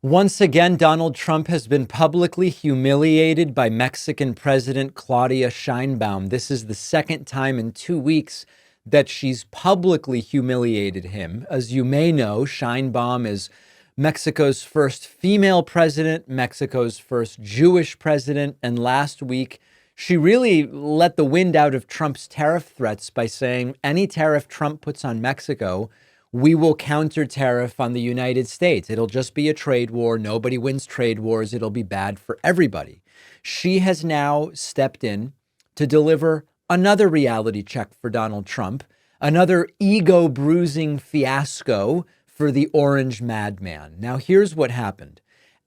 Once again, Donald Trump has been publicly humiliated by Mexican President Claudia Sheinbaum. This is the second time in 2 weeks that she's publicly humiliated him. As you may know, Sheinbaum is Mexico's first female president, Mexico's first Jewish president, and last week she really let the wind out of Trump's tariff threats by saying any tariff Trump puts on Mexico, we will counter tariff on the United States. It'll just be a trade war. Nobody wins trade wars. It'll be bad for everybody. She has now stepped in to deliver another reality check for Donald Trump, another ego bruising fiasco for the orange madman. Now, here's what happened.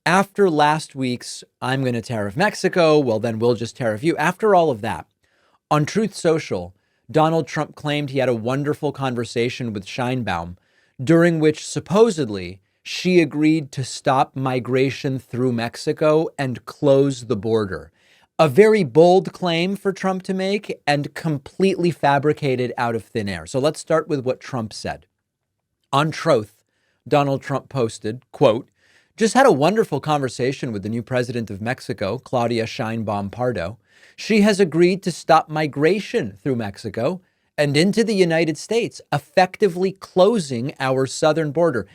After last week's, I'm going to tariff Mexico, well, then we'll just tariff you. After all of that, on Truth Social, Donald Trump claimed he had a wonderful conversation with Sheinbaum, during which supposedly she agreed to stop migration through Mexico and close the border. A very bold claim for Trump to make and completely fabricated out of thin air. So let's start with what Trump said. On Truth, Donald Trump posted, quote, just had a wonderful conversation with the new president of Mexico, Claudia Sheinbaum Pardo. She has agreed to stop migration through Mexico and into the United States, effectively closing our southern border.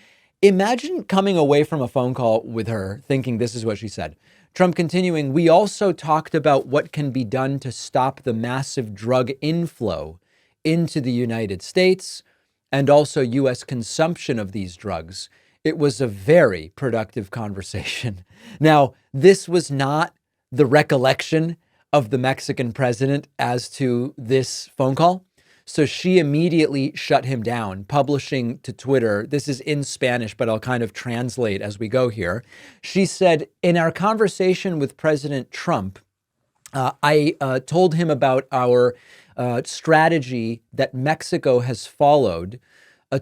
Imagine coming away from a phone call with her thinking this is what she said. Trump continuing, we also talked about what can be done to stop the massive drug inflow into the United States and also U.S. consumption of these drugs. It was a very productive conversation. Now, this was not the recollection of the Mexican president as to this phone call. So she immediately shut him down, publishing to Twitter. This is in Spanish, but I'll kind of translate as we go here. She said, in our conversation with President Trump, I told him about our strategy that Mexico has followed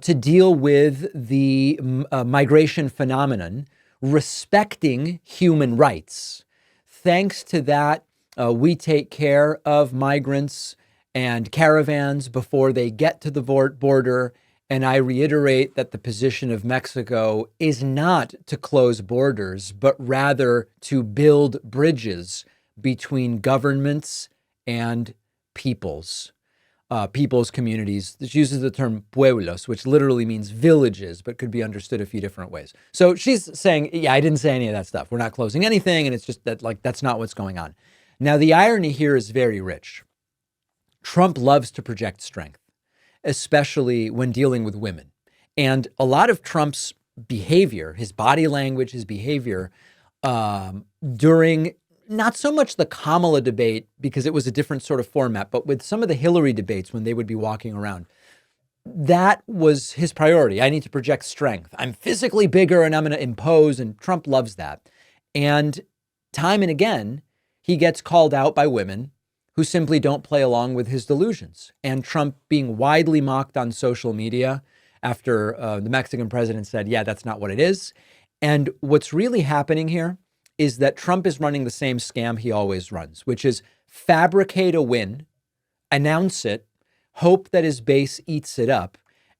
to deal with the migration phenomenon, respecting human rights. Thanks to that, we take care of migrants and caravans before they get to the border. And I reiterate that the position of Mexico is not to close borders, but rather to build bridges between governments and peoples. People's communities. This uses the term pueblos, which literally means villages, but could be understood a few different ways. So she's saying, yeah, I didn't say any of that stuff. We're not closing anything. And it's just that, like, that's not what's going on. Now, the irony here is very rich. Trump loves to project strength, especially when dealing with women. And a lot of Trump's behavior, his body language, his behavior during not so much the Kamala debate, because it was a different sort of format, but with some of the Hillary debates when they would be walking around, that was his priority. I need to project strength. I'm physically bigger and I'm going to impose. And Trump loves that. And time and again, he gets called out by women who simply don't play along with his delusions. And Trump being widely mocked on social media after the Mexican president said, yeah, that's not what it is. And what's really happening here is that Trump is running the same scam he always runs, which is fabricate a win, announce it, hope that his base eats it up,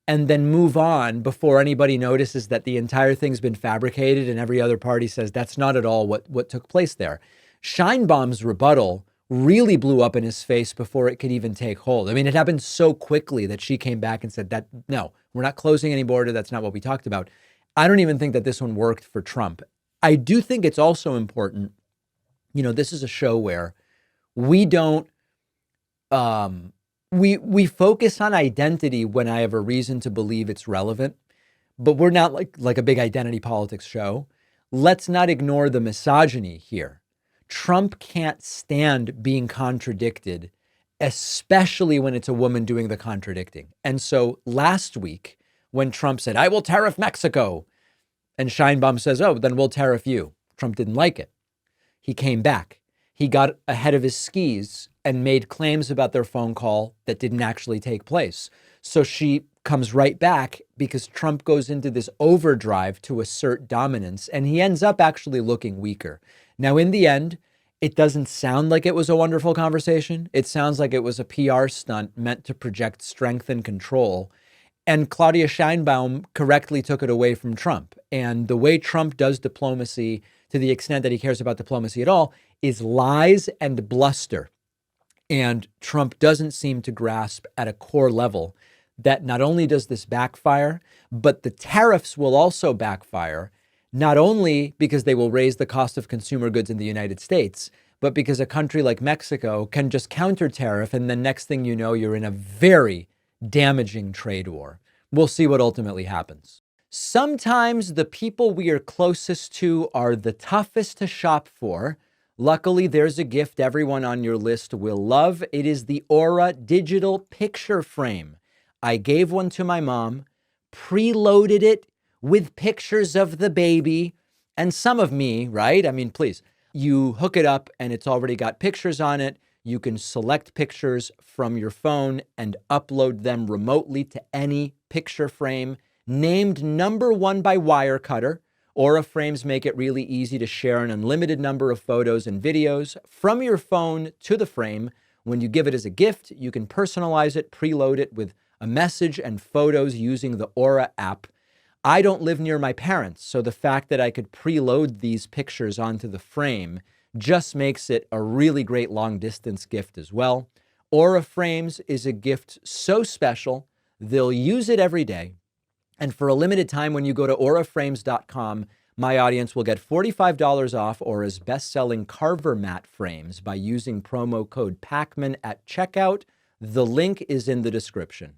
and then move on before anybody notices that the entire thing's been fabricated and every other party says that's not at all what took place there. Sheinbaum's rebuttal really blew up in his face before it could even take hold. I mean, it happened so quickly that she came back and said that, no, we're not closing any border. That's not what we talked about. I don't even think that this one worked for Trump. I do think it's also important, this is a show where we don't, we focus on identity when I have a reason to believe it's relevant, but we're not like a big identity politics show. Let's not ignore the misogyny here. Trump can't stand being contradicted, especially when it's a woman doing the contradicting. And so last week, when Trump said, I will tariff Mexico, and Sheinbaum says, oh, then we'll tariff you. Trump didn't like it. He came back. He got ahead of his skis and made claims about their phone call that didn't actually take place. So she comes right back because Trump goes into this overdrive to assert dominance, and he ends up actually looking weaker. Now, in the end, it doesn't sound like it was a wonderful conversation. It sounds like it was a PR stunt meant to project strength and control. And Claudia Sheinbaum correctly took it away from Trump. And the way Trump does diplomacy, to the extent that he cares about diplomacy at all, is lies and bluster. And Trump doesn't seem to grasp at a core level that not only does this backfire, but the tariffs will also backfire, not only because they will raise the cost of consumer goods in the United States, but because a country like Mexico can just counter tariff. And then next thing you know, you're in a very damaging trade war. We'll see what ultimately happens. Sometimes the people we are closest to are the toughest to shop for. Luckily, there's a gift everyone on your list will love. It is the Aura digital picture frame. I gave one to my mom, preloaded it with pictures of the baby and some of me, right? I mean, please, you hook it up and it's already got pictures on it. You can select pictures from your phone and upload them remotely to any picture frame. Named #1 by Wirecutter, Aura frames make it really easy to share an unlimited number of photos and videos from your phone to the frame. When you give it as a gift, you can personalize it, preload it with a message and photos using the Aura app. I don't live near my parents, so the fact that I could preload these pictures onto the frame just makes it a really great long-distance gift as well. Aura frames is a gift so special, they'll use it every day. And for a limited time, when you go to auraframes.com, my audience will get $45 off Aura's best-selling Carver mat frames by using promo code PACMAN at checkout. The link is in the description.